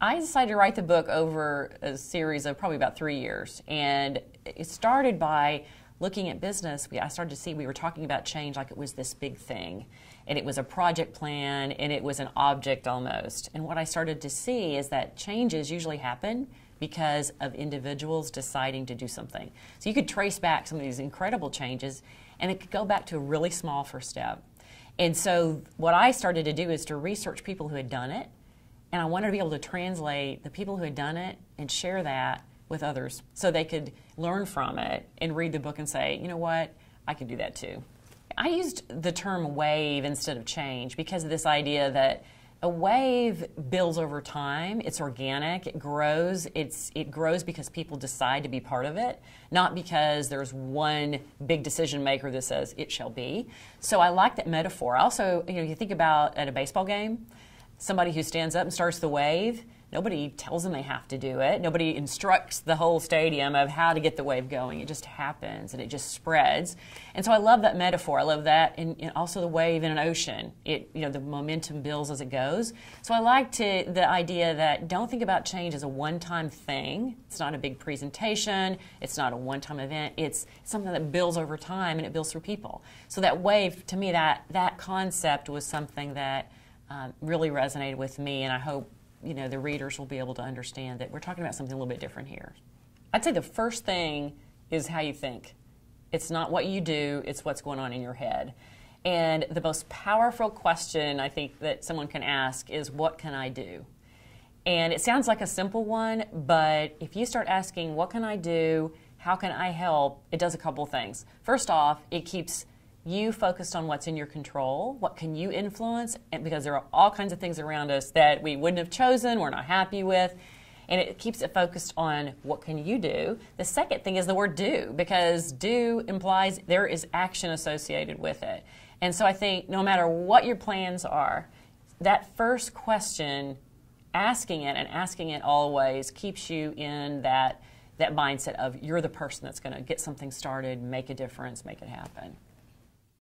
I decided to write the book over a series of probably about 3 years. And it started by looking at business. I started to see we were talking about change like it was this big thing. And it was a project plan, and it was an object almost. And what I started to see is that changes usually happen because of individuals deciding to do something. So you could trace back some of these incredible changes, and it could go back to a really small first step. And so what I started to do is to research people who had done it, and I wanted to be able to translate the people who had done it and share that with others so they could learn from it and read the book and say, you know what, I can do that too. I used the term wave instead of change because of this idea that a wave builds over time. It's organic. It grows. It grows because people decide to be part of it, not because there's one big decision maker that says it shall be. So I like that metaphor. Also, you think about at a baseball game, somebody who stands up and starts the wave. Nobody tells them they have to do it. Nobody instructs the whole stadium of how to get the wave going. It just happens, and it just spreads. And so I love that metaphor. I love that, and also the wave in an ocean. The momentum builds as it goes. So I like the idea that don't think about change as a one-time thing. It's not a big presentation. It's not a one-time event. It's something that builds over time, and it builds through people. So that wave, to me, that concept was something that really resonated with me, and I hope the readers will be able to understand that we're talking about something a little bit different here. I'd say the first thing is how you think. It's not what you do, it's what's going on in your head. And the most powerful question I think that someone can ask is, what can I do? And it sounds like a simple one, but if you start asking, what can I do? How can I help? It does a couple of things. First off, it keeps you focused on what's in your control, what can you influence, and because there are all kinds of things around us that we wouldn't have chosen, we're not happy with, and it keeps it focused on what can you do. The second thing is the word do, because do implies there is action associated with it. And so I think no matter what your plans are, that first question, asking it and asking it always keeps you in that mindset of you're the person that's going to get something started, make a difference, make it happen.